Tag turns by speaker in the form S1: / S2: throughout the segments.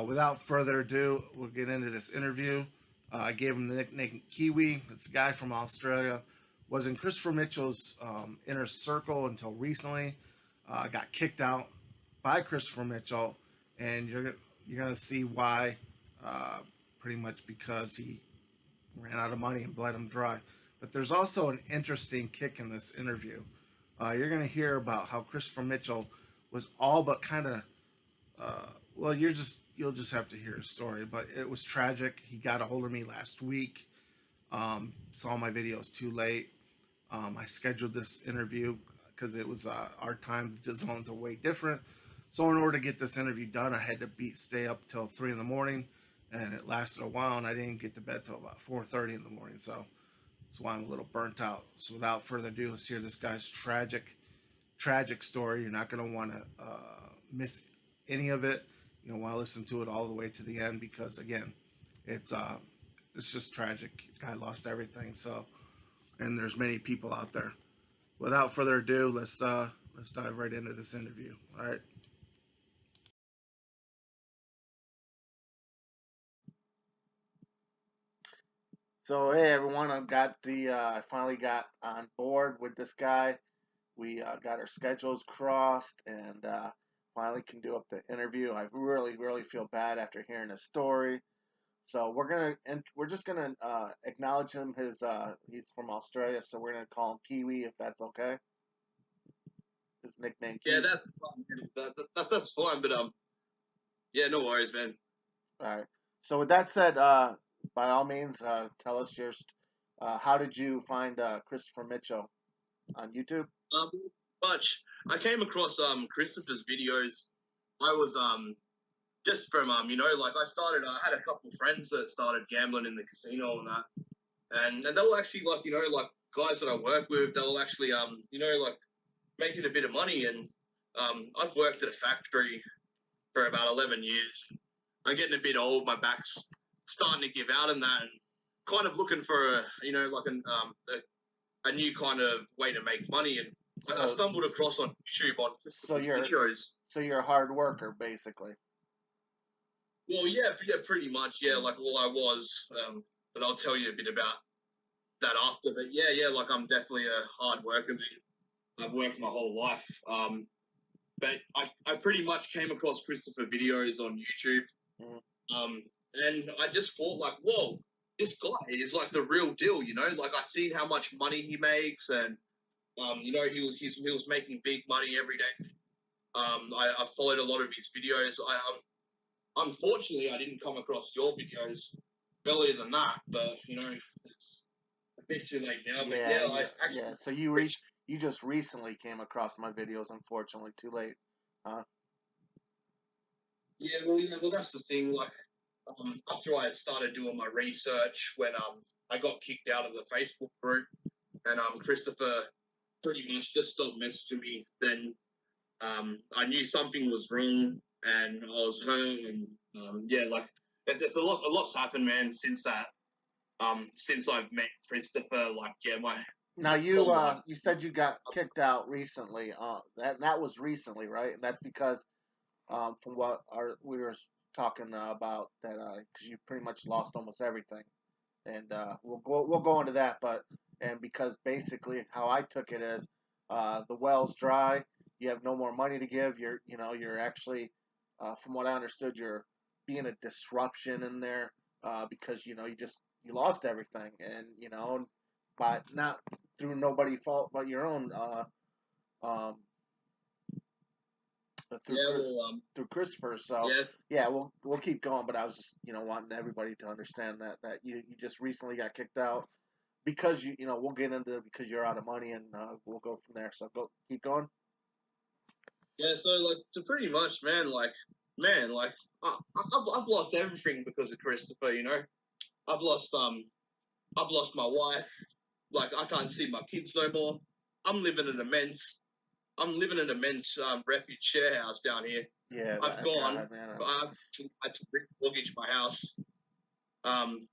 S1: Without further ado, we'll get into this interview. I gave him the nickname Kiwi. It's a guy from Australia. Was in Christopher Mitchell's inner circle until recently. Got kicked out by Christopher Mitchell, and you're gonna see why. Pretty much because he ran out of money and bled him dry. But there's also an interesting kick in this interview. You're gonna hear about how Christopher Mitchell was all but kind of well, you'll just have to hear his story, but it was tragic. He got a hold of me last week. Saw my videos too late. I scheduled this interview because it was our time. The zones are way different. So in order to get this interview done, I had to stay up till 3 in the morning, and it lasted a while. And I didn't get to bed till about 4:30 in the morning. So that's why I'm a little burnt out. So without further ado, let's hear this guy's tragic story. You're not going to want to miss any of it. You know, want to listen to it all the way to the end because again, it's uh, it's just tragic. Guy lost everything. So, and there's many people out there. Without further ado, let's dive right into this interview. All right. So hey everyone, I finally got on board with this guy. We got our schedules crossed and finally can do up the interview. I really feel bad after hearing his story. So we're just gonna acknowledge him. He's from Australia, so we're gonna call him Kiwi if that's okay. His nickname
S2: Yeah,
S1: Kiwi.
S2: that's fine. That's fine, but yeah, no worries, man.
S1: All right. So with that said, by all means, tell us how did you find Christopher Mitchell on YouTube?
S2: Um, much. I came across Christopher's videos. I was just from like I had a couple of friends that started gambling in the casino and that, and they were actually like like guys that I work with. They were actually like making a bit of money, and I've worked at a factory for about 11 years. I'm getting a bit old. My back's starting to give out and that, and kind of looking for a like a new kind of way to make money. And I
S1: So
S2: stumbled across on YouTube on
S1: so
S2: Christopher's
S1: you're
S2: videos.
S1: so you're a hard worker basically.
S2: Well, yeah, pretty much, yeah. Like all I was, but I'll tell you a bit about that after. But yeah, like I'm definitely a hard worker. Man. I've worked my whole life. But I pretty much came across Christopher videos on YouTube.
S1: Mm.
S2: Um, and I just thought like, whoa, this guy is like the real deal, Like I seen how much money he makes, and he was making big money every day. I followed a lot of his videos. Unfortunately I didn't come across your videos earlier than that, but it's a bit too late now. But
S1: Yeah,
S2: yeah, I
S1: yeah, yeah.
S2: actually
S1: So you just recently came across my videos, unfortunately, too late. Uh,
S2: well that's the thing. Like after I started doing my research, when I got kicked out of the Facebook group, and Christopher pretty much just stopped messaging me. Then I knew something was wrong, and I was home, and yeah, like it's a lot's happened, man, since that. Since I've met Christopher, like yeah, my
S1: Now
S2: whole life.
S1: you said you got kicked out recently. That was recently, right? And that's because from what we were talking about that because you pretty much lost almost everything, and we'll go into that. But and because basically how I took it is the well's dry. You have no more money to give. You're actually from what I understood, you're being a disruption in there because you lost everything, and but not through nobody fault but your own um, through
S2: Yeah, well,
S1: through Christopher. So
S2: yeah,
S1: yeah, we'll keep going. But I was just wanting everybody to understand that you just recently got kicked out because we'll get into it because you're out of money and we'll go from there. So go keep going.
S2: yeah. So like, to pretty much, man, like, I've lost everything because of Christopher. I've lost my wife. Like, I can't see my kids no more. I'm living in a men's I'm living in a men's refuge share house down here.
S1: Yeah,
S2: I've
S1: that
S2: gone.
S1: God man.
S2: I've had to mortgage my house. Um,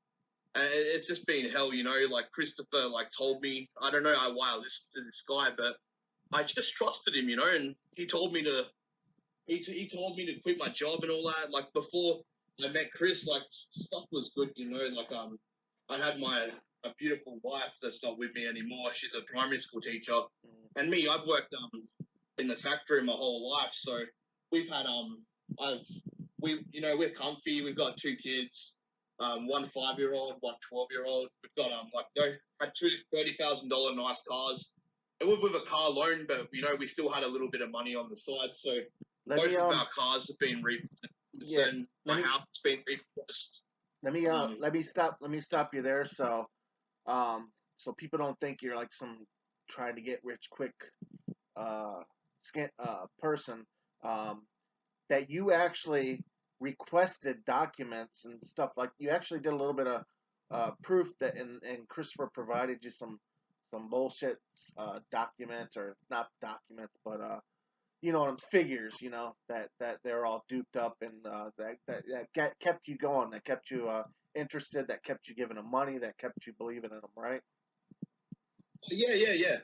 S2: and it's just been hell, Like Christopher, like told me. I don't know why I listened to this guy, but I just trusted him, and he told me to he told me to quit my job and all that. Like before I met Chris, like stuff was good, you know. Like I had a beautiful wife that's not with me anymore. She's a primary school teacher, and me, I've worked in the factory my whole life. So we've had I've we're comfy. We've got two kids, one 5-year-old, one 12-year-old. We've got had two $30,000 nice cars. And with a car loan, but we still had a little bit of money on the side. So
S1: Let
S2: both
S1: me
S2: of our cars have been repossessed,
S1: yeah,
S2: and
S1: let
S2: my
S1: me
S2: house has been repossessed.
S1: let me stop you there. So people don't think you're like some trying to get rich quick uh person. Um, that you actually requested documents and stuff, like you actually did a little bit of proof that, and Christopher provided you some bullshit documents, or not documents, but you know what I'm figures, that they're all duped up, and that kept you going, that kept you interested, that kept you giving them money, that kept you believing in them, right?
S2: Yeah.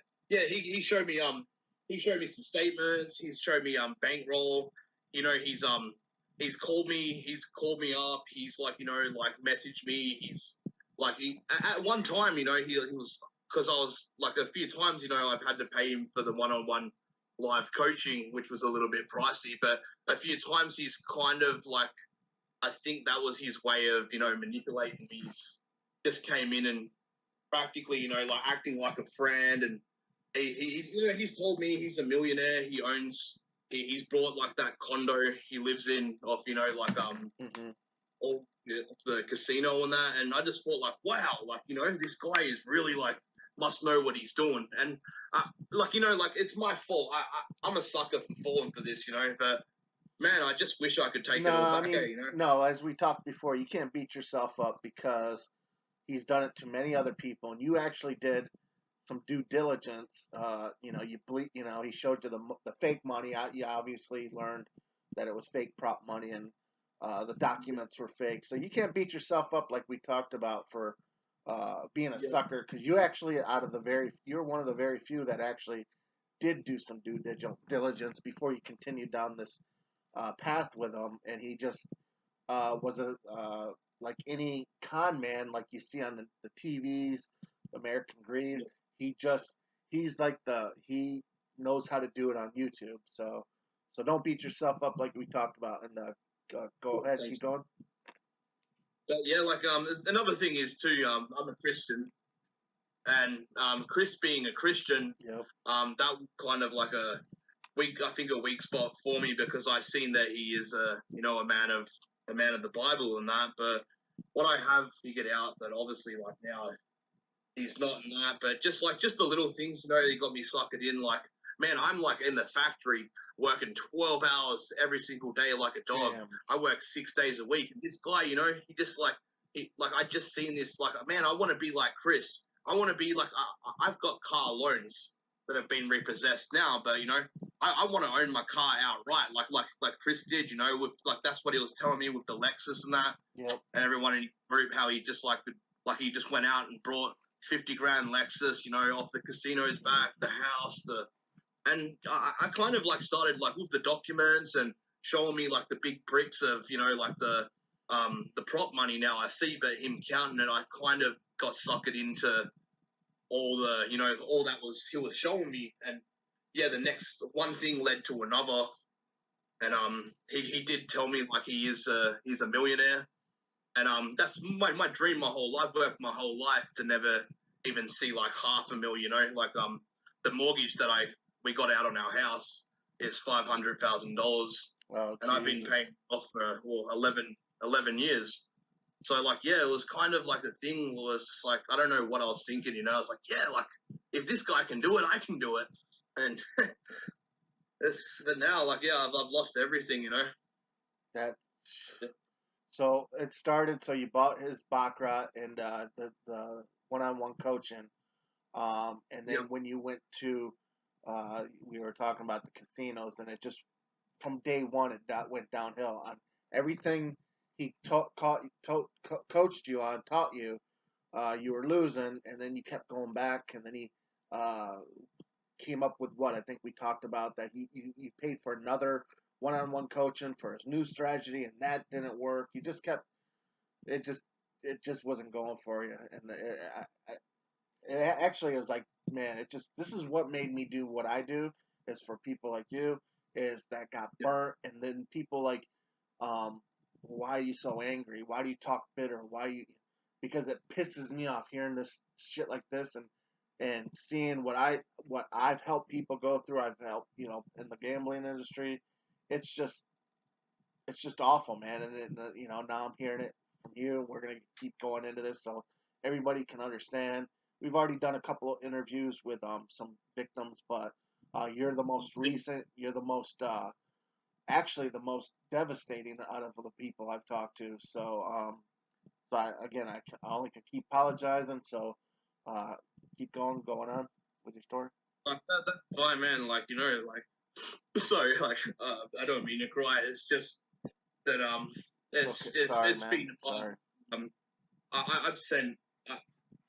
S2: He showed me some statements. He's showed me bankroll. He's called me up. He's like like messaged me. He's like at one time he was, because I was like a few times I've had to pay him for the one-on-one live coaching, which was a little bit pricey, but a few times he's kind of like, I think that was his way of manipulating me. He's just came in and practically, like acting like a friend. And he's told me he's a millionaire. He's bought like that condo he lives in off, like
S1: Mm-hmm.
S2: all the casino and that. And I just thought like, wow, like this guy is really like must know what he's doing. And like it's my fault. I'm a sucker for falling for this, but man, I just wish I could take
S1: No,
S2: it all
S1: I
S2: back,
S1: mean,
S2: eh?
S1: no, as we talked before, you can't beat yourself up because he's done it to many other people, and you actually did some due diligence. He showed you the fake money. You obviously learned that it was fake prop money, and the documents were fake. So you can't beat yourself up like we talked about for being a
S2: Yeah,
S1: sucker, because you actually, you're one of the very few that actually did do some due diligence before you continued down this path with him, and he just was a like any con man, like you see on the TVs, American Greed.
S2: yeah.
S1: He just he knows how to do it on YouTube. So don't beat yourself up like we talked about. And go
S2: Cool,
S1: ahead, keep
S2: thanks.
S1: going.
S2: But yeah, like another thing is too, I'm a Christian, and Chris being a Christian,
S1: Yep.
S2: that was kind of like I think a weak spot for me, because I seen that he is a man of the Bible and that. But what I have figured out, that obviously like now he's not in that, but just the little things, they got me suckered in. Like, man, I'm like in the factory working 12 hours every single day like a dog.
S1: Damn.
S2: I work 6 days a week, and this guy, he just like I just seen this, like, man, I want to be like Chris. I want to be like, I've got car loans that have been repossessed now, but I want to own my car outright, like Chris did, with like that's what he was telling me with the Lexus and that,
S1: Yep.
S2: and everyone in his group, how he just like he just went out and brought 50 grand Lexus, off the casino's back, the house, and I kind of like started like with the documents and showing me like the big bricks of, like the prop money now I see, but him counting it, I kind of got suckered into all the, all that he was showing me. And yeah, the next one thing led to another. And he did tell me like he's a millionaire. And that's my dream my whole life. I've worked my whole life to never even see like half a million, like the mortgage that we got out on our house is $500,000,
S1: Oh
S2: and I've been
S1: Jesus.
S2: paying off for 11 years. So like, yeah, it was kind of like the thing was just like, I don't know what I was thinking, I was like, yeah, like if this guy can do it, I can do it. And but now like, yeah, I've lost everything.
S1: That's so it started. So you bought his baccarat and the one-on-one coaching. And then
S2: Yeah,
S1: when you went to, we were talking about the casinos, and it just from day one it went downhill on everything he coached you on, taught you. You were losing, and then you kept going back, and then he uh, came up with what I think we talked about, that you paid for another
S3: one-on-one coaching for his new strategy, and that didn't work. You just kept it just wasn't going for you, and actually it was like, man, this is what made me do what I do, is for people like you, is that got burnt, and then people like, um, why are you so angry? Why do you talk bitter? Why you? Because it pisses me off hearing this shit like this, and seeing what I've helped people go through. I've helped, in the gambling industry. It's just it's just awful, man. And now I'm hearing it from you. We're gonna keep going into this so everybody can understand. We've already done a couple of interviews with some victims, but you're the most recent. You're the most actually the most devastating out of the people I've talked to. Again, I only can keep apologizing. So keep going on with your story.
S2: That's fine, man. Like, sorry, like, I don't mean to cry. It's just that
S3: Sorry,
S2: it's
S3: man.
S2: been
S3: Sorry.
S2: I've sent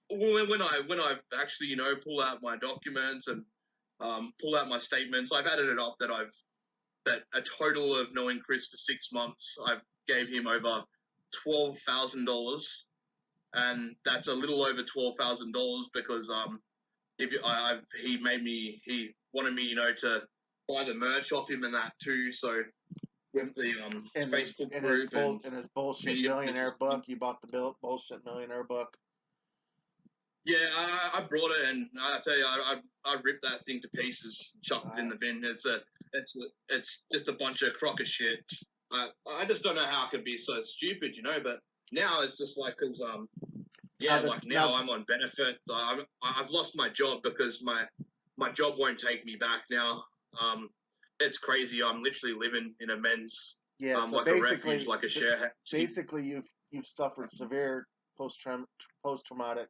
S2: when I've actually pull out my documents and pull out my statements. I've added it up that a total of knowing Chris for 6 months, I've gave him over $12,000, and that's a little over $12,000 because if he wanted me to buy the merch off him and that too. So with the Facebook group and
S3: his bullshit
S2: video
S3: millionaire book, you bought the bullshit millionaire book.
S2: Yeah, I brought it, and I tell you, I ripped that thing to pieces, chucked it in the bin. It's just a bunch of crock of shit. I just don't know how it could be so stupid, But now it's just like, cause now I'm on benefit. I've lost my job because my job won't take me back now. It's crazy. I'm literally living in a men's
S3: so
S2: like a refuge, like a share.
S3: Basically, you've suffered severe post-traumatic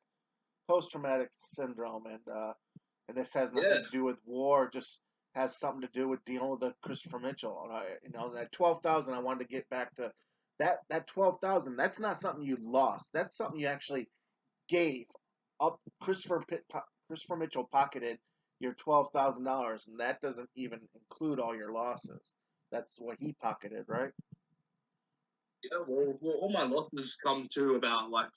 S3: syndrome, and this has nothing to do with war. Just has something to do with dealing with the Christopher Mitchell. That 12,000. I wanted to get back to that 12,000. That's not something you lost. That's something you actually gave up. Christopher Mitchell pocketed your $12,000, and that doesn't even include all your losses. That's what he pocketed, right?
S2: Yeah, well, all my losses come to about like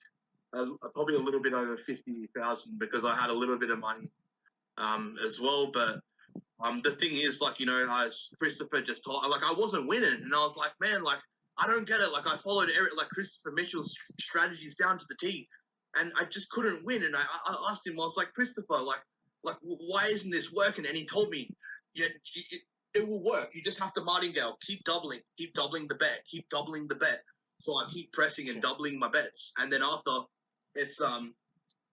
S2: probably a little bit over 50,000 because I had a little bit of money as well. But the thing is, like, as Christopher just told, like, I wasn't winning, and I was like, man, like, I don't get it. Like, I followed like Christopher Mitchell's strategies down to the T, and I just couldn't win. And I asked him, I was like, Christopher, like, why isn't this working? And he told me, yeah, it will work. You just have to martingale, keep doubling the bet, keep doubling the bet. So I keep pressing and doubling my bets, and then after, it's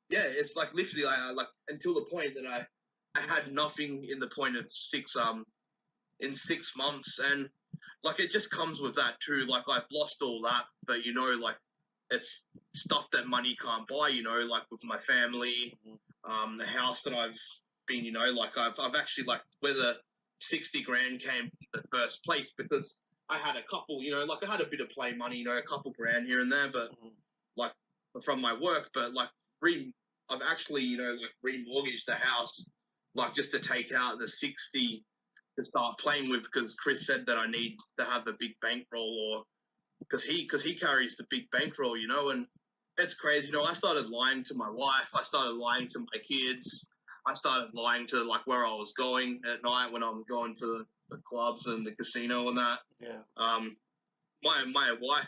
S2: it's like literally I like until the point that I had nothing in the point of in 6 months, and like it just comes with that too. Like I've lost all that, but like it's stuff that money can't buy. Like with my family, the house that I've been, like I've actually like where the 60 grand came in the first place because I had a couple, like I had a bit of play money, a couple grand here and there, but like from my work, but like I've actually, like remortgaged the house, like just to take out the 60 to start playing with because Chris said that I need to have the big bankroll or because he carries the big bankroll, and it's crazy. I started lying to my wife. I started lying to my kids. I started lying to like where I was going at night when I'm going to the clubs and the casino and that.
S3: Yeah.
S2: My wife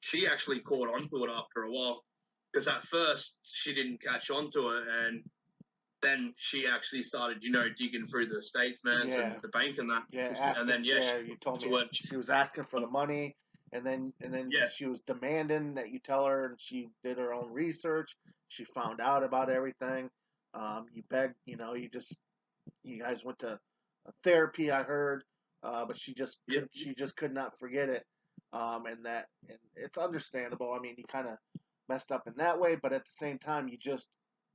S2: she actually caught onto it after a while because at first she didn't catch onto it, and then she actually started, digging through the statements and the bank and that.
S3: Yeah,
S2: and then
S3: you told me she was asking for the money, and then she was demanding that you tell her, and she did her own research. She found out about everything. You begged, you guys went to therapy, I heard, but she just could not forget it. And it's understandable. I mean, you kind of messed up in that way, but at the same time,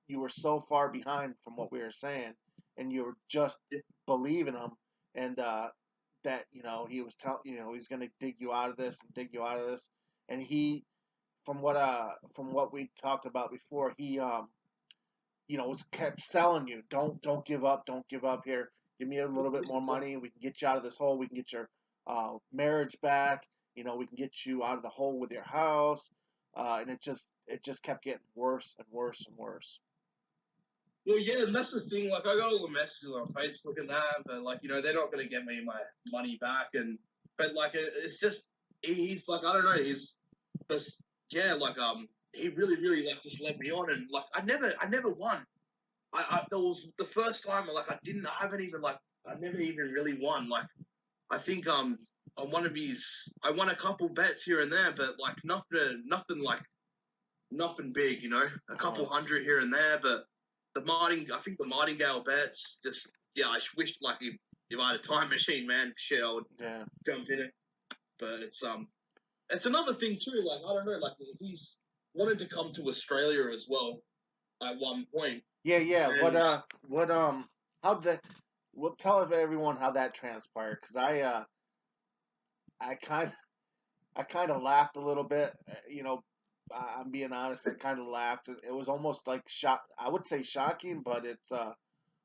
S3: you were so far behind from what we were saying, and you were just believing him, and that he was he's going to dig you out of this and dig you out of this, and he from what we talked about before, he was kept selling you, don't give up here, give me a little bit more money, we can get you out of this hole, we can get your marriage back. You know, we can get you out of the hole with your house. And it just kept getting worse and worse and worse.
S2: Well, yeah, and that's the thing. Like, I got all the messages on Facebook and that, but like, you know, they're not going to get me my money back. And but like, it's just he's like, I don't know, he's just yeah, like he really like just led me on, and like I never won. I that was the first time like I haven't even like I never even really won. Like I think on one of his I won a couple bets here and there, but like nothing big, you know, a couple hundred here and there, but I think the martingale bets, just yeah, I wished like if I had a time machine, man, shit, I would jump in it. But it's another thing too. Like I don't know, like he's wanted to come to Australia as well at one point.
S3: Yeah. And how'd that? Well, tell everyone how that transpired, because I kind of laughed a little bit. You know, I'm being honest. I kind of laughed. It was almost like shock. I would say shocking, but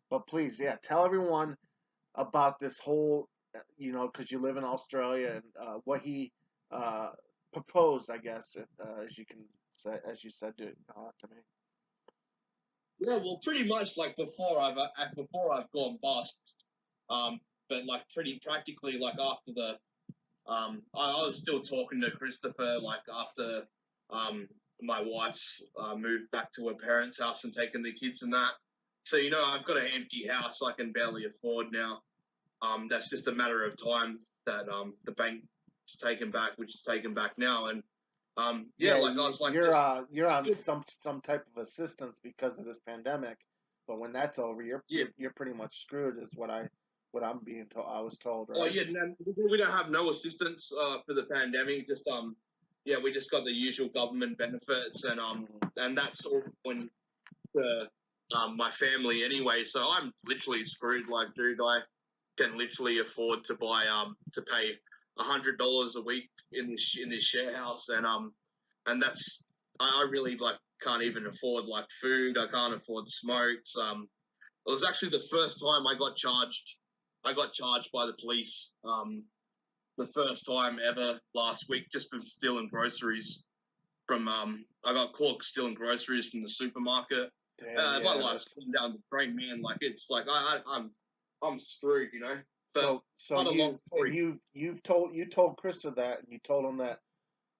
S3: but please, yeah, tell everyone about this whole. You know, because you live in Australia, and what he uh, proposed, I guess, as you can say, as you said to me.
S2: Yeah, well, pretty much like before I've gone bust, um, but like pretty practically like after the I was still talking to Christopher like after my wife's moved back to her parents' house and taken the kids and that. So you know I've got an empty house I can barely afford now. That's just a matter of time that the bank is taken back, which is taken back now, and yeah, like I was like just
S3: you're on some type of assistance because of this pandemic, but when that's over, you're pretty much screwed, is what I'm being told. I was told, right?
S2: Oh yeah, no, we don't have no assistance for the pandemic. Just yeah, we just got the usual government benefits, and that's all going to my family anyway. So I'm literally screwed. Like, dude, I can literally afford to buy to pay $100 a week in this share house, and that's I really like can't even afford like food. I can't afford smokes. It was actually the first time I got charged. I got charged by the police the first time ever last week just for stealing groceries from. I got caught stealing groceries from the supermarket.
S3: Damn,
S2: my life's come down the drain, man. Like it's like I'm screwed, you know. But
S3: so you've told Krista that, and you told him that,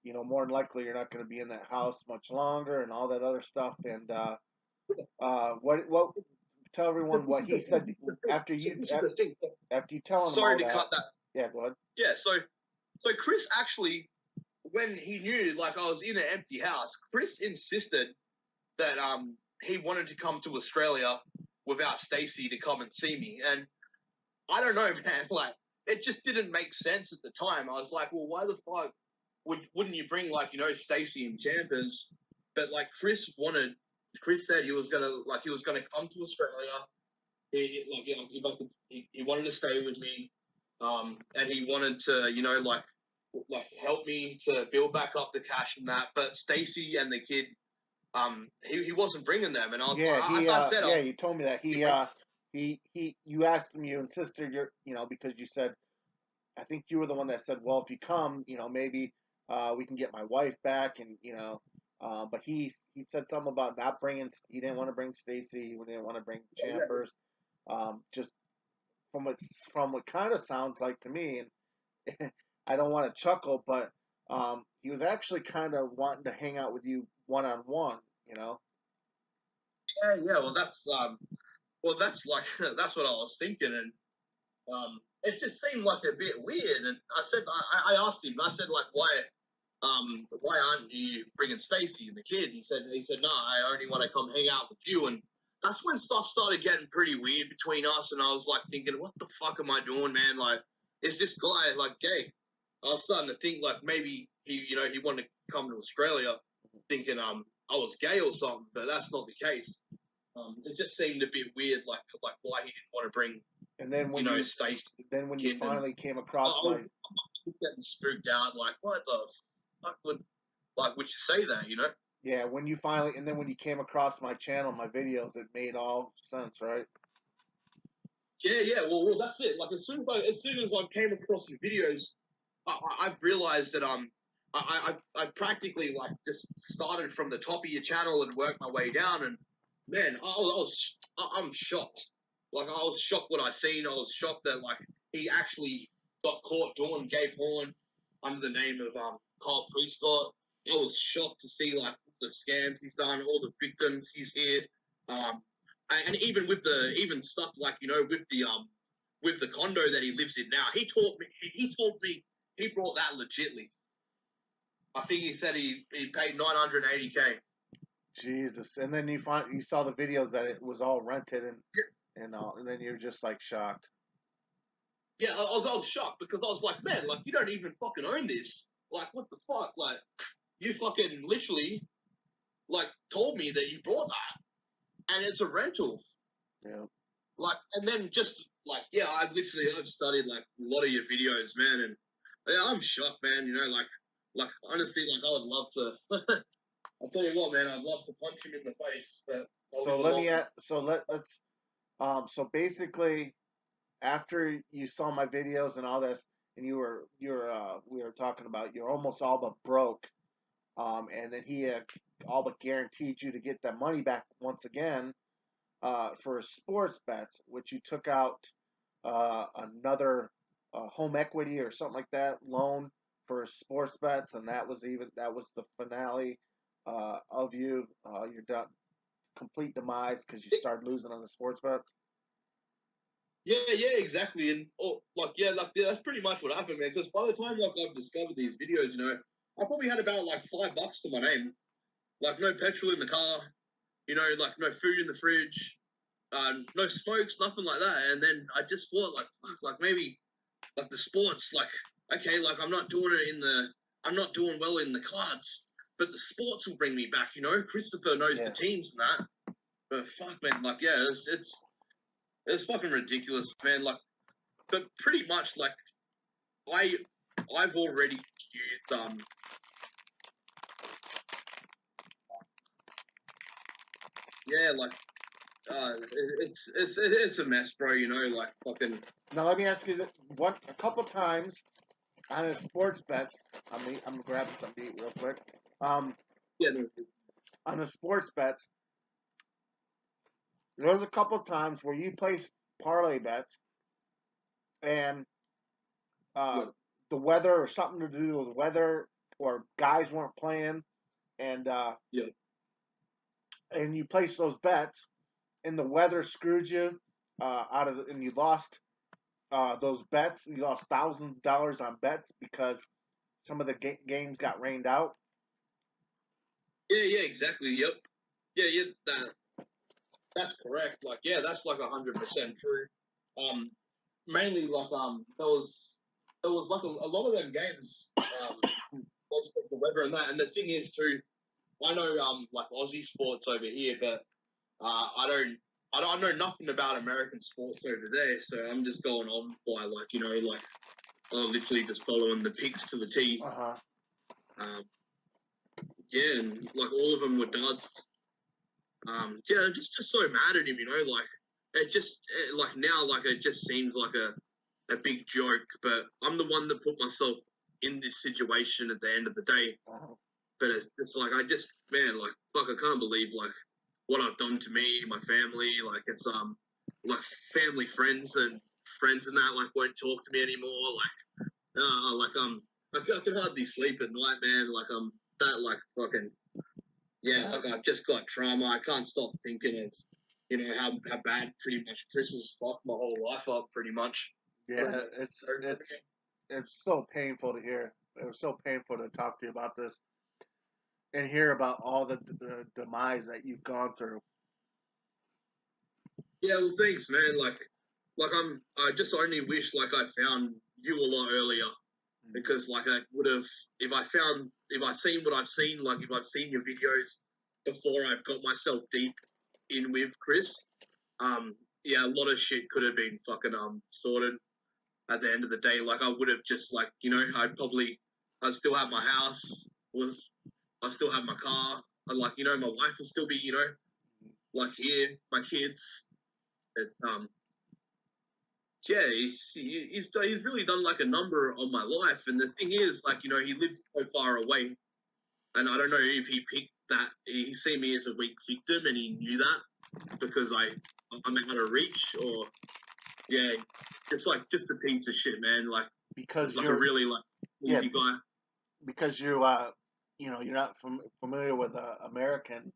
S3: you know, more than likely you're not going to be in that house much longer and all that other stuff. And what tell everyone what he said after you after you tell him
S2: Sorry
S3: all
S2: to
S3: that.
S2: cut that.
S3: Yeah, go ahead.
S2: Yeah, so Chris actually, when he knew like I was in an empty house, Chris insisted that he wanted to come to Australia without Stacy to come and see me, and I don't know, man. Like it just didn't make sense at the time. I was like, well, why the fuck wouldn't you bring like you know Stacy and Champers? But like Chris said he was gonna come to Australia. Like you know, if I could, he wanted to stay with me, and he wanted to you know like help me to build back up the cash and that. But Stacy and the kid, he wasn't bringing them, and I was like, as I said,
S3: you told me that you asked him, you insisted, you know, because you said, I think you were the one that said, well, if you come, you know, maybe we can get my wife back, and you know, but he said something about not bringing. He didn't want to bring Stacy. He didn't want to bring Champers. Just from what kind of sounds like to me, and I don't want to chuckle, but he was actually kind of wanting to hang out with you one on one. You know.
S2: yeah. Well, that's like that's what I was thinking, and it just seemed like a bit weird. And I said, I asked him, I said like, why aren't you bringing Stacy and the kid? He said, no, I only want to come hang out with you. And that's when stuff started getting pretty weird between us. And I was like thinking, what the fuck am I doing, man? Like, is this guy like gay? I was starting to think like maybe he wanted to come to Australia, thinking I was gay or something, but that's not the case. It just seemed a bit weird, like why he didn't want to bring,
S3: and then when you finally came across
S2: I was getting spooked out, like what the fuck would you say that, you know?
S3: Yeah, when you came across my channel, my videos, it made all sense, right?
S2: Yeah. Well, that's it. Like as soon as I came across the videos, I've realized that I practically like just started from the top of your channel and worked my way down, and man, I'm shocked. Like I was shocked what I seen. I was shocked that like he actually got caught doing gay porn under the name of Kyle Prescott. I was shocked to see like the scams he's done, all the victims he's hit, and even with the even stuff like with the condo that he lives in now. He told me he brought that legitly. I think he said he paid 980K.
S3: Jesus! And then you saw the videos that it was all rented and then you're just like shocked.
S2: Yeah, I was shocked because I was like, man, like you don't even fucking own this. Like, what the fuck? Like, you fucking literally like told me that you bought that, and it's a rental.
S3: Yeah.
S2: Like, and then just like, yeah, I've studied like a lot of your videos, man, and yeah, I'm shocked, man. You know, like honestly, like I would love to. I'll tell you what, man, I'd love to punch him in the face, but
S3: So let me add, so let's so basically after you saw my videos and all this and we were talking about you're almost all but broke, and then he all but guaranteed you to get that money back once again for sports bets, which you took out another home equity or something like that loan for sports bets, and that was the finale of your complete demise because you started losing on the sports bets.
S2: Yeah, exactly. And that's pretty much what happened, man. Because by the time like I've discovered these videos, I probably had about like $5 to my name, like no petrol in the car, like no food in the fridge, no smokes, nothing like that. And then I just thought like, fuck, like maybe like the sports, like okay, like I'm not doing well in the cards, but the sports will bring me back. Christopher knows the teams and that. But fuck, man, like yeah, it's fucking ridiculous, man. Like, but pretty much like I've already used yeah, like it's a mess, bro. Like fucking.
S3: Now let me ask you a couple times on his sports bets. I'm grabbing some to eat real quick.
S2: Yeah. No.
S3: On the sports bets, there was a couple times where you placed parlay bets and
S2: Yeah.
S3: the weather or something to do with weather or guys weren't playing and
S2: Yeah.
S3: and you placed those bets and the weather screwed you and you lost those bets. You lost thousands of dollars on bets because some of the games got rained out.
S2: Yeah, exactly. Yep. Yeah, that's correct. Like, yeah, that's like 100% true. Mainly like there was like a lot of them games was the weather and that. And the thing is too, I know like Aussie sports over here, but I don't know nothing about American sports over there. So I'm just going on by like I'm literally just following the picks to the T. Yeah, and like all of them were duds. Yeah, I'm just so mad at him, like like now, like it just seems like a big joke, but I'm the one that put myself in this situation at the end of the day. But it's just like, man, like, fuck, I can't believe like what I've done to me, my family, like it's, like family, friends and that, like, won't talk to me anymore. I could hardly sleep at night, man. Like, that, like, fucking, yeah, like I've just got trauma. I can't stop thinking of, how bad pretty much Chris has fucked my whole life up, pretty much.
S3: Yeah, it's so painful to hear. It was so painful to talk to you about this and hear about all the demise that you've gone through.
S2: Yeah, well, thanks, man. I just only wish like I found you a lot earlier, because like I would have, if I seen what I've seen, like if I've seen your videos before I've got myself deep in with Chris, yeah, a lot of shit could have been fucking sorted at the end of the day. Like I would have just like, I'd still have my house, I still have my car, and like, my wife will still be, like here, my kids. It, yeah, he's really done like a number on my life. And the thing is, like, you know, he lives so far away, and I don't know if he picked that. He seen me as a weak victim, and he knew that because I'm out of reach, or yeah, it's like just a piece of shit, man. Like
S3: because
S2: like a
S3: you're
S2: really like easy guy.
S3: because you know, you're not familiar with American.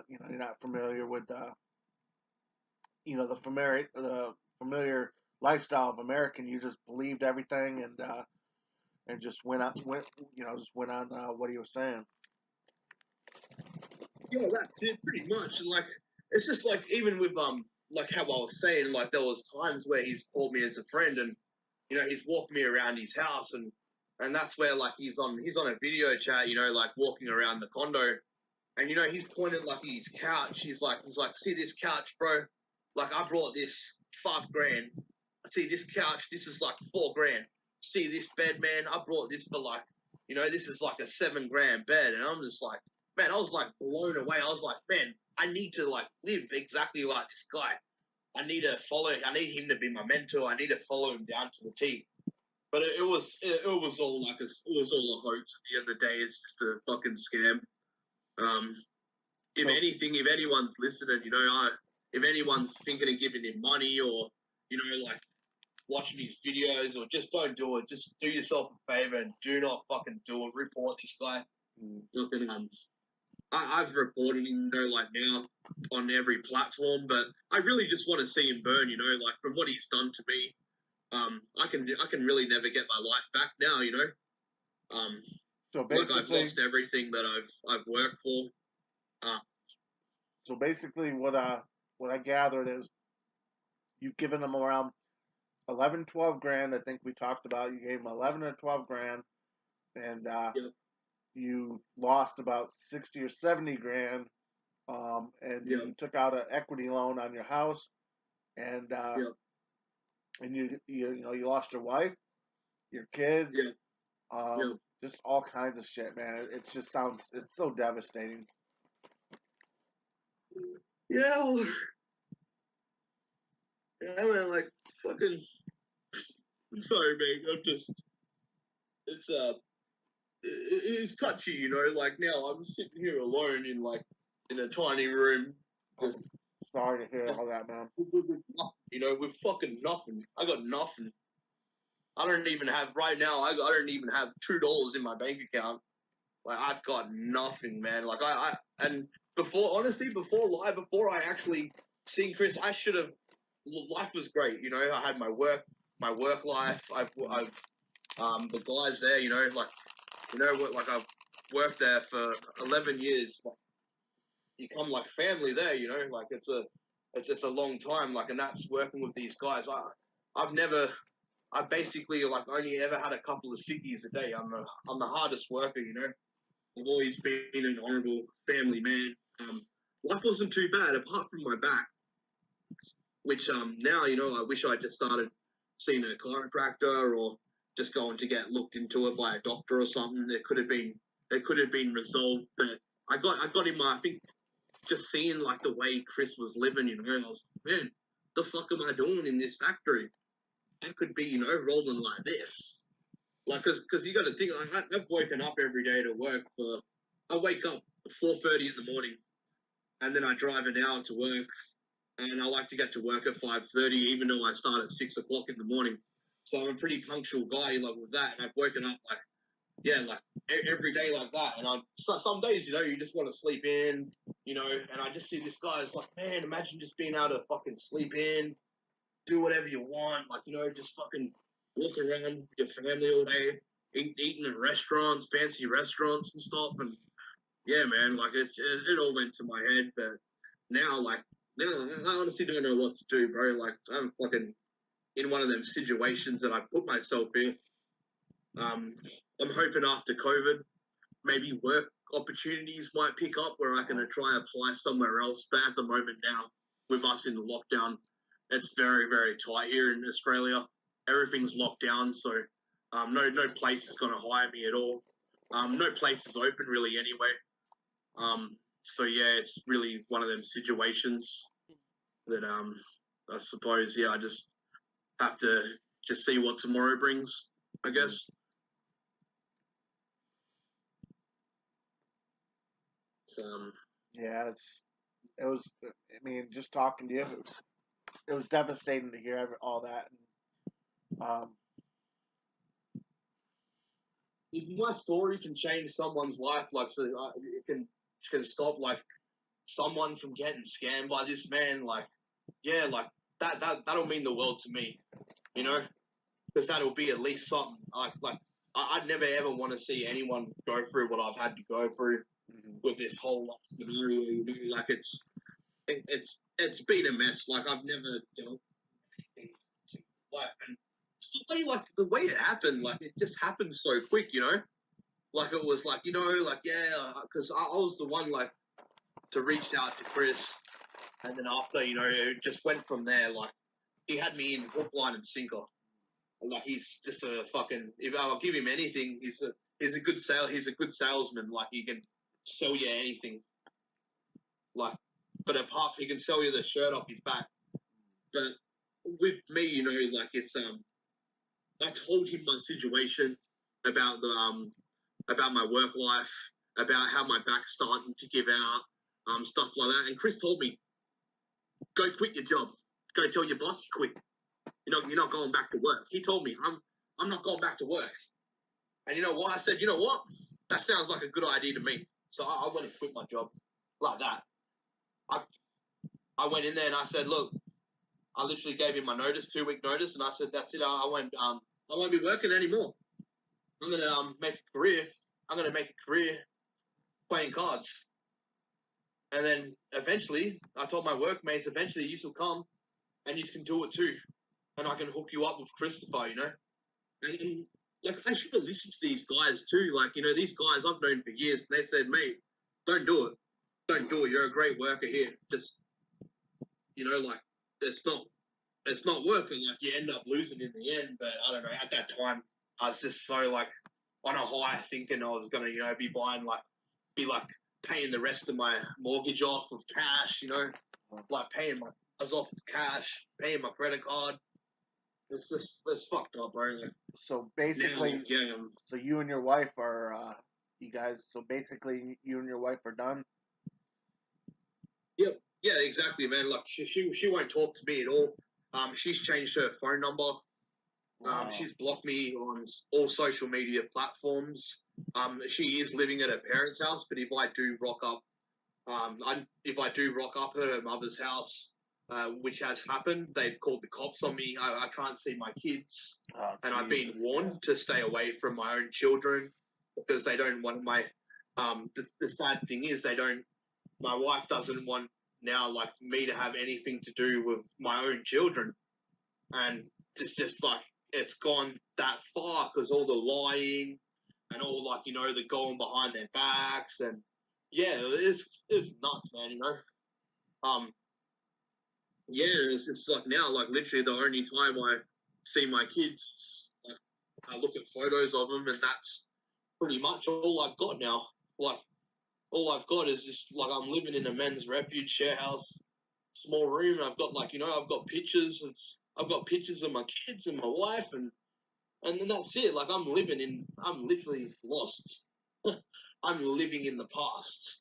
S3: You know, you're not familiar with you know, the familiar lifestyle of American. You just believed everything and just went on what he was saying.
S2: Yeah, that's it, pretty much. Like it's just like even with like how I was saying, like there was times where he's called me as a friend, and you know he's walked me around his house, and that's where like he's on a video chat, you know, like walking around the condo, and you know he's pointed like his couch. He's like, see this couch, bro? Like I brought this $5,000. I see this couch. This is like $4,000. See this bed, man? I brought this for like, you know, this is like a $7,000 bed, and I'm just like, man, I was like blown away. I was like, man, I need to like live exactly like this guy. I need to follow. I need him to be my mentor. I need to follow him down to the T. But it was all like it was all a hoax. At the end of the day, it's just a fucking scam. Um, if
S3: So
S2: anything, if anyone's listening, you know, if anyone's thinking of giving him money or, you know, like watching his videos, or just don't do it. Just do yourself a favor and do not fucking do it. Report this guy. Look at I've reported him, you know, like now on every platform, but I really just want to see him burn, you know, like from what he's done to me. I can really never get my life back now, you know.
S3: so
S2: Like I've
S3: basically
S2: lost everything that I've worked for. Uh,
S3: so basically what I gathered is you've given them around 11, 12 grand. I think we talked about you gave them 11 or 12 grand, and
S2: yeah,
S3: you lost about 60 or 70 grand, and
S2: yeah,
S3: you took out an equity loan on your house, and
S2: yeah,
S3: you know you lost your wife, your kids,
S2: yeah, yeah.
S3: just all kinds of shit, man. It just sounds it's so devastating.
S2: Yeah, well, yeah, man, like fucking. I'm sorry, man. I'm just. It's it's touchy, you know. Like now, I'm sitting here alone in a tiny room,
S3: I'm
S2: just
S3: sorry to hear
S2: just
S3: all that, man.
S2: with nothing, you know, with fucking nothing. I got nothing. I don't even have right now. I don't even have $2 in my bank account. Like I've got nothing, man. Like and before I actually seen Chris, I should have. Life was great, you know. I had my work life. I've the guys there, you know, like you know what, like I've worked there for 11 years. Like, you come like family there, you know, like it's just a long time. Like, and that's working with these guys. I've never. I basically like only ever had a couple of sickies a day. I'm the hardest worker, you know. I've always been an honourable family man. Life wasn't too bad apart from my back, which now you know I wish I just started seeing a chiropractor or just going to get looked into it by a doctor or something. It could have been resolved, but I got him. I think just seeing like the way Chris was living, you know, I was like, man, the fuck am I doing in this factory? I could be, you know, rolling like this. Like, cause you got to think. I've woken up every day to work for. I wake up 4:30 in the morning, and then I drive an hour to work, and I like to get to work at 5:30, even though I start at 6 o'clock in the morning. So I'm a pretty punctual guy, like with that. And I've woken up like yeah, like every day like that. And some days, you know, you just want to sleep in, you know. And I just see this guy. It's like, man, imagine just being able to fucking sleep in, do whatever you want, like you know, just fucking walk around with your family all day, eating at restaurants, fancy restaurants and stuff. And yeah, man, like it all went to my head. But now, like now, I honestly don't know what to do, bro. Like I'm fucking in one of them situations that I put myself in. Um, I'm hoping after COVID, maybe work opportunities might pick up where I can try apply somewhere else. But at the moment now, with us in the lockdown, it's very, very tight here in Australia. Everything's locked down, so no place is going to hire me at all. No place is open really anyway. So yeah, it's really one of them situations that I suppose yeah, I just have to just see what tomorrow brings, I guess.
S3: Yeah, it was. I mean, just talking to you, it was devastating to hear all that.
S2: If my story can change someone's life, like so, it can stop like someone from getting scammed by this man, like yeah, like that'll mean the world to me, you know, because that'll be at least something. Like I'd never ever want to see anyone go through what I've had to go through with this whole scenario. You know, like it's been a mess. Like I've never dealt with anything like, and the way it happened, like it just happened so quick, you know. Like it was like, you know, like yeah, because I was the one like to reach out to Chris, and then after, you know, it just went from there. Like he had me in hook, line, and sinker. Like he's just a fucking. If I'll give him anything, he's a good salesman. Like he can sell you anything. Like, but apart from he can sell you the shirt off his back. But with me, you know, like it's I told him my situation about about my work life, about how my back's starting to give out, stuff like that. And Chris told me, go quit your job. Go tell your boss you quit. You're not going back to work. He told me, I'm not going back to work. And you know what? I said, you know what? That sounds like a good idea to me. So I went and quit my job like that. I went in there and I said, look, I literally gave him my notice, 2-week notice, and I said, that's it. I won't be working anymore. I'm gonna make a career. I'm gonna make a career playing cards. And then eventually, I told my workmates, eventually you will come and you can do it too. And I can hook you up with Christopher, you know? And like, I should have listened to these guys too. Like, you know, these guys I've known for years, and they said, mate, don't do it. Don't do it. You're a great worker here. Just, you know, like, it's not worth it. Like, you end up losing in the end. But I don't know. At that time, I was just so, like, on a high thinking I was going to, you know, be paying the rest of my mortgage off with cash, you know, like paying my house off with cash, paying my credit card. It's fucked up, bro. Like,
S3: so basically,
S2: now, yeah,
S3: so you and your wife are, you guys. So basically, you and your wife are done.
S2: Yep, yeah, exactly, man. Like she won't talk to me at all. She's changed her phone number.
S3: Wow.
S2: She's blocked me on all social media platforms. She is living at her parents' house, but if I do rock up at her mother's house, which has happened, they've called the cops on me. I can't see my kids, and I've been warned to stay away from my own children because they don't want my. The sad thing is they don't. My wife doesn't want now like me to have anything to do with my own children, and it's just like it's gone that far because all the lying and all like you know the going behind their backs and yeah, it's nuts, man. You know, yeah, it's just like now, like literally the only time I see my kids, like, I look at photos of them, and that's pretty much all I've got now. Like all I've got is just like I'm living in a men's refuge share house, small room. And I've got like you know I've got pictures and I've got pictures of my kids and my wife and then that's it. Like I'm literally lost. I'm living in the past.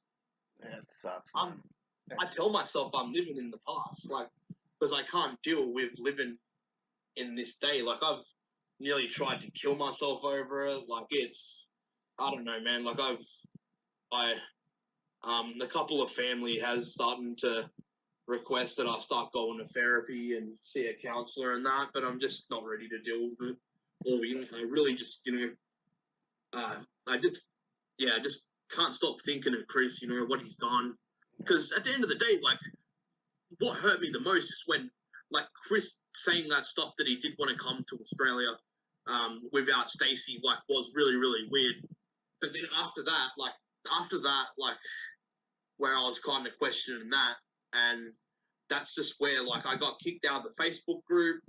S3: That sucks, man.
S2: I tell myself I'm living in the past, like because I can't deal with living in this day. Like I've nearly tried to kill myself over it. Like it's I don't know, man. Like a couple of family has started to request that I start going to therapy and see a counselor and that, but I'm just not ready to deal with it. Or you know, I really just I just can't stop thinking of Chris. You know what he's done. Because at the end of the day, like what hurt me the most is when like Chris saying that stuff that he did want to come to Australia without Stacy like was really really weird. But then after that, like where I was kind of questioning that, and that's just where like I got kicked out of the Facebook group.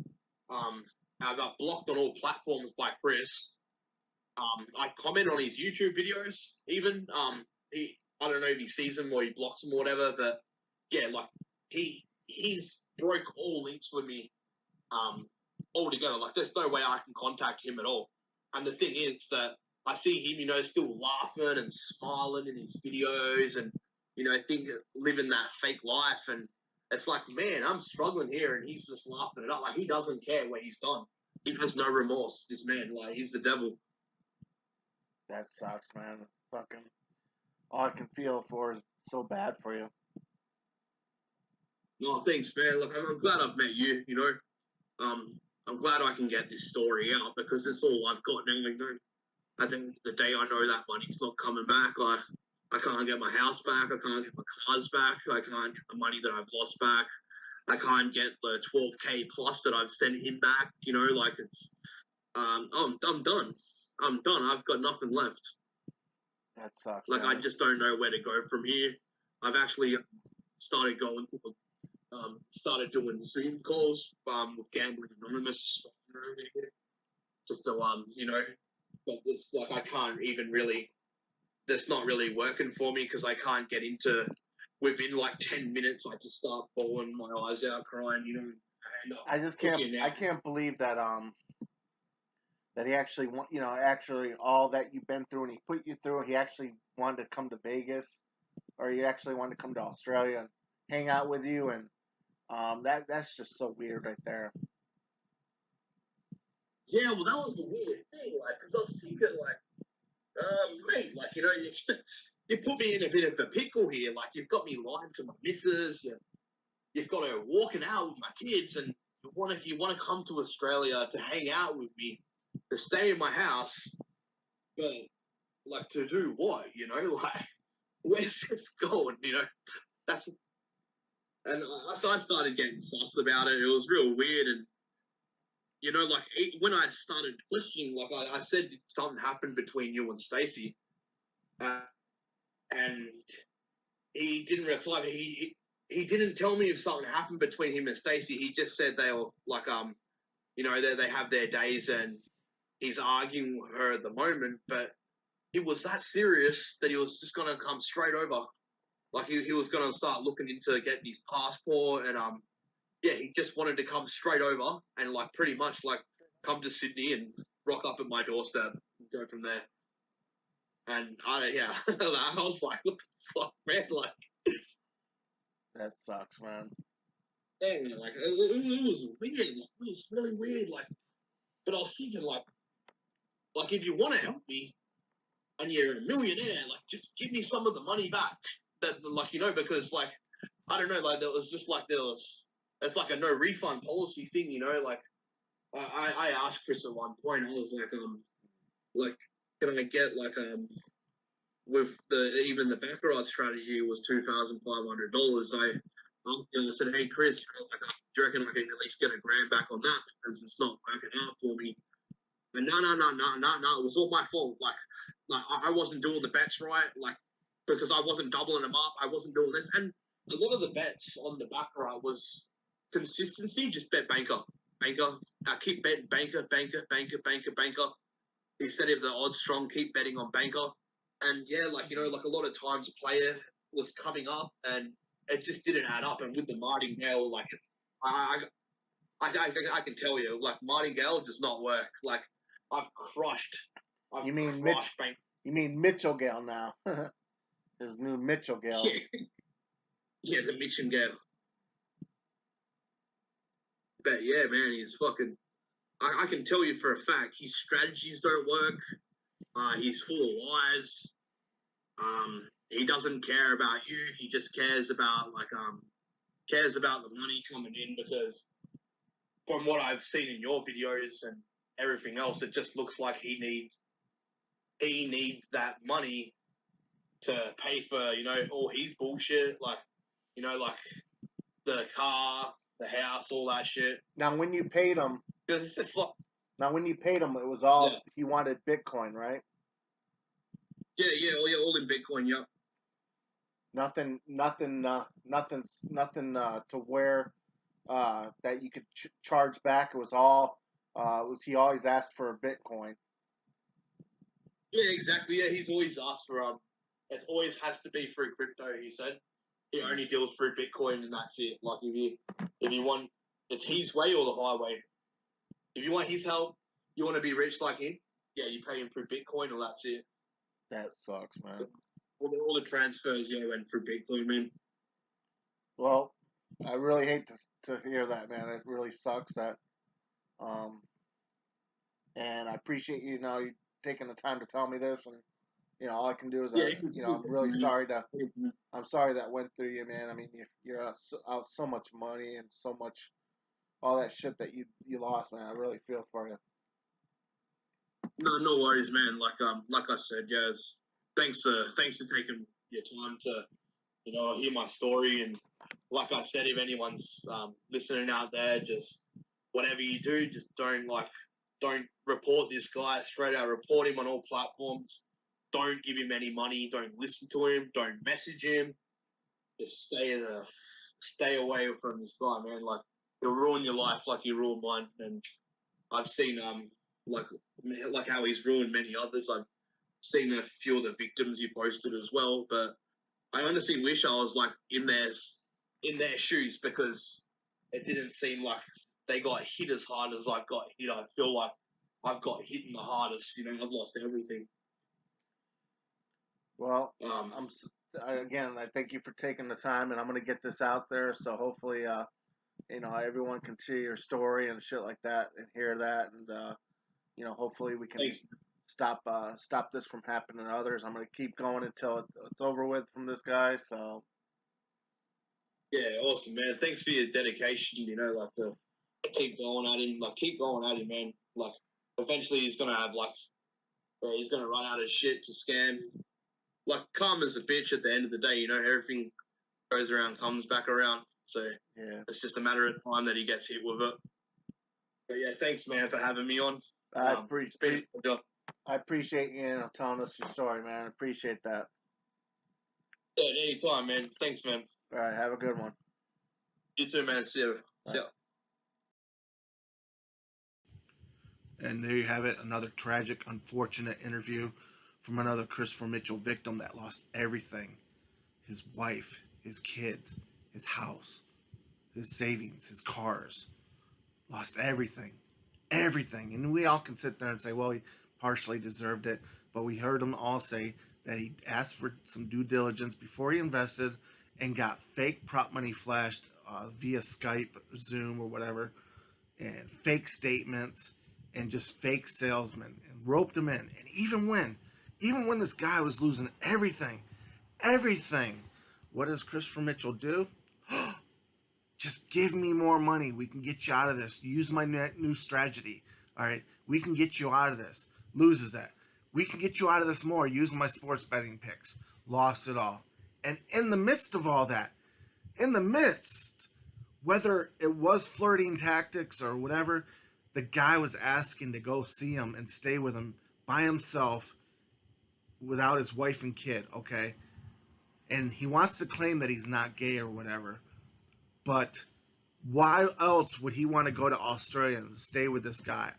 S2: I got blocked on all platforms by Chris. I comment on his YouTube videos, even. I don't know if he sees them or he blocks them or whatever, but yeah, like he's broke all links with me. altogether. Like, there's no way I can contact him at all. And the thing is that I see him, you know, still laughing and smiling in his videos and, you know, living that fake life. And it's like, man, I'm struggling here, and he's just laughing it up. Like, he doesn't care where he's gone. He has no remorse, this man. Like, he's the devil.
S3: That sucks, man. Fucking, all I can feel for is so bad for you.
S2: No, thanks, man. Look, I'm glad I've met you, you know. I'm glad I can get this story out, because it's all I've got now. You know, I think the day I know that money's not coming back, I can't get my house back. I can't get my cars back. I can't get the money that I've lost back. I can't get the 12K plus that I've sent him back. You know, like, it's, I'm done. I'm done. I've got nothing left.
S3: That sucks.
S2: Like,
S3: man.
S2: I just don't know where to go from here. I've actually started going to started doing Zoom calls with Gambling Anonymous, just to you know, but it's like I can't even really. That's not really working for me, because I can't get into. Within like 10 minutes, I just start bawling my eyes out, crying. You know, and,
S3: I just can't believe that that he actually actually all that you've been through and he put you through. He actually wanted to come to Vegas, or he actually wanted to come to Australia and hang out with you, and that's just so weird right there.
S2: Yeah, well, that was the weird thing, like, because I was thinking, like, mate, like, you know, you put me in a bit of a pickle here. Like, you've got me lying to my missus. You've got her walking out with my kids, and you want to come to Australia to hang out with me, to stay in my house, but like, to do what? You know, like, where's this going? You know, that's. And so I started getting sus about it. It was real weird, and you know, like, when I started questioning, like, I said something happened between you and Stacy, and he didn't reply. He didn't tell me if something happened between him and Stacy. He just said they were like, you know, they have their days, and he's arguing with her at the moment. But he was that serious that he was just gonna come straight over. Like, he was gonna start looking into getting his passport, and yeah, he just wanted to come straight over and, like, pretty much, like, come to Sydney and rock up at my doorstep and go from there. And I was like, what the fuck, man? Like,
S3: That sucks, man.
S2: yeah, like, it was weird. Like, it was really weird. Like, but I was thinking, like, if you want to help me and you're a millionaire, like, just give me some of the money back. That, like, you know, because, like, I don't know, like, it's like a no refund policy thing, you know, like, I asked Chris at one point. I was like, can I get, like, with even the baccarat strategy was $2,500. I said, hey Chris, like, do you reckon I can at least get $1,000 back on that, because it's not working out for me? And no, it was all my fault. Like I wasn't doing the bets right, like, because I wasn't doubling them up. I wasn't doing this, and a lot of the bets on the baccarat was consistency. Just bet banker. Keep betting banker. He said if the odds strong, keep betting on banker. And yeah, like, you know, like, a lot of times a player was coming up and it just didn't add up. And with the martingale, like, I can tell you, like, martingale does not work. Like, I've crushed.
S3: You mean Mitchell Gale now? His new Mitchell Gale.
S2: Yeah, the Mitchell Gale. But yeah, man, he's fucking. I can tell you for a fact, his strategies don't work. He's full of lies. He doesn't care about you. He just cares about the money coming in, because from what I've seen in your videos and everything else, it just looks like he needs that money to pay for, you know, all his bullshit, like, you know, like the car, the house, all that shit.
S3: Now, when you paid him,
S2: because it's just like,
S3: it was all he wanted Bitcoin, right?
S2: Yeah, all in Bitcoin. Yep.
S3: Nothing to where that you could charge back. It was all he always asked for Bitcoin.
S2: Yeah, exactly. Yeah, he's always asked for it always has to be through crypto. He said he only deals through Bitcoin, and that's it. Like, if you want, it's his way or the highway. If you want his help, you want to be rich like him, yeah, you pay him through Bitcoin, or that's it.
S3: That sucks, man.
S2: All the transfers, went through Bitcoin, man.
S3: Well, I really hate to hear that, man. It really sucks that. And I appreciate you know you taking the time to tell me this, and all I can do is I'm really sorry to I'm sorry that went through you, man. I mean, you're out so much money and so much all that shit that you lost, man. I really feel for you.
S2: No worries, man. Like I said, guys, thanks for taking your time to hear my story. And like I said, if anyone's listening out there, just whatever you do, just don't report this guy straight out. Report him on all platforms. Don't give him any money. Don't listen to him. Don't message him. Just stay away from this guy, man. Like, he'll ruin your life like he ruined mine. And I've seen like how he's ruined many others. I've seen a few of the victims he posted as well, but I honestly wish I was like in their shoes, because it didn't seem like they got hit as hard as I've got hit. I feel like I've got hit the hardest. I've lost everything.
S3: Well, again, I thank you for taking the time, and I'm gonna get this out there, so hopefully, everyone can see your story and shit like that, and hear that, and hopefully we can stop this from happening to others. I'm gonna keep going until it's over with from this guy. So.
S2: Yeah, awesome, man. Thanks for your dedication. Like, to keep going at him. Like, keep going at him, man. Like, eventually he's gonna have he's gonna run out of shit to scam. Like, karma's a bitch at the end of the day. Everything goes around, comes back around. So
S3: yeah,
S2: it's just a matter of time that he gets hit with it. But yeah, thanks, man, for having me on.
S3: I appreciate you telling us your story, man. I appreciate that.
S2: Yeah, anytime, man. Thanks, man.
S3: All right, have a good one.
S2: You too, man. See you. See ya.
S1: And there you have it, another tragic, unfortunate interview from another Christopher Mitchell victim that lost everything: his wife, his kids, his house, his savings, his cars. Lost everything. Everything. And we all can sit there and say, well, he partially deserved it. But we heard them all say that he asked for some due diligence before he invested and got fake prop money flashed via Skype, Zoom, or whatever, and fake statements and just fake salesmen, and roped him in. And even when this guy was losing everything, what does Christopher Mitchell do? Just give me more money. We can get you out of this. Use my new strategy. All right. We can get you out of this. Loses that. We can get you out of this more using my sports betting picks. Lost it all. And in the midst of all that, whether it was flirting tactics or whatever, the guy was asking to go see him and stay with him by himself without his wife and kid, okay? And he wants to claim that he's not gay or whatever. But why else would he want to go to Australia and stay with this guy?